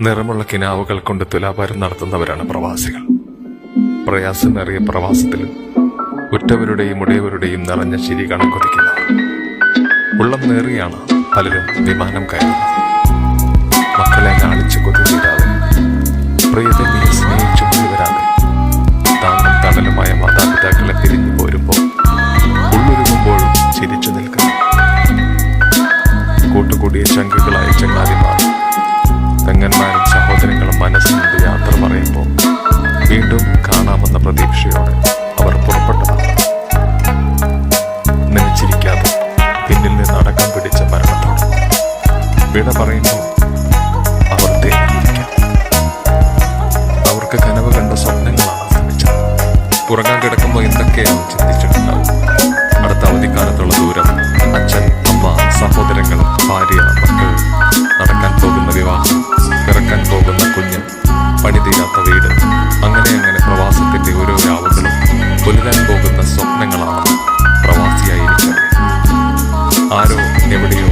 നിറമുള്ള കിനാവുകൾ കൊണ്ട് തുലാഭാരം നടത്തുന്നവരാണ് പ്രവാസികൾ. പ്രയാസമേറിയ പ്രവാസത്തിലും ഉറ്റവരുടെയും ഉടയവരുടെയും നിറഞ്ഞ ചിരി കാണാൻ കൊതിക്കുന്നവർ. ഉള്ളം നേറിയാണ് പലരും വിമാനം കയറുന്നത്. മക്കളെ ലാളിച്ച് കൊതി തീരാതെ, പ്രിയതമയെ സ്നേഹിച്ചു കൊതി വരാതെ, താങ്ങും തണലുമായ മാതാപിതാക്കളെ പിരിഞ്ഞു പോരുമ്പോൾ ഉള്ളൊരുങ്ങുമ്പോഴും ചിരിച്ചു നിൽക്കുന്നു. കൂട്ടുകൂടിയ ചങ്കുകളായ ചങ്ങാതിമാർ, പെങ്ങന്മാരും സഹോദരങ്ങളും മനസ്സിന്റെ യാത്ര പറയുമ്പോൾ വീണ്ടും കാണാമെന്ന പ്രതീക്ഷയോടെ അവർ പുറപ്പെട്ടതാണ്. നനച്ചിരിക്കാതെ പിന്നിൽ നിന്ന് അടക്കം പിടിച്ച മരണത്തോട് വിട പറയുമ്പോൾ അവർ തേങ്ങിയിരിക്കാം. അവർക്ക് കനവ് കണ്ട സ്വപ്നങ്ങളാണ് ശ്രമിച്ചത്. ഉറങ്ങാൻ കിടക്കുമ്പോൾ എന്തൊക്കെയാണ് ചിന്തിച്ചിട്ടുണ്ടാവും. അടുത്ത അവധിക്കാലത്തുള്ള ദൂരം, അച്ഛൻ, അമ്മ, സഹോദരങ്ങൾ, ഭാര്യ, മക്കൾ, നടക്കാൻ പോകുന്ന വിവാഹം, പിറക്കാൻ പോകുന്ന കുഞ്ഞ്, പണി തീരാത്ത വീട്, അങ്ങനെ പ്രവാസത്തിന്റെ ഓരോ രാവുകളും കൊല്ലാൻ പോകുന്ന സ്വപ്നങ്ങളാണ് പ്രവാസിയായി എനിക്കറിയാം. ആരോ എവിടെയോ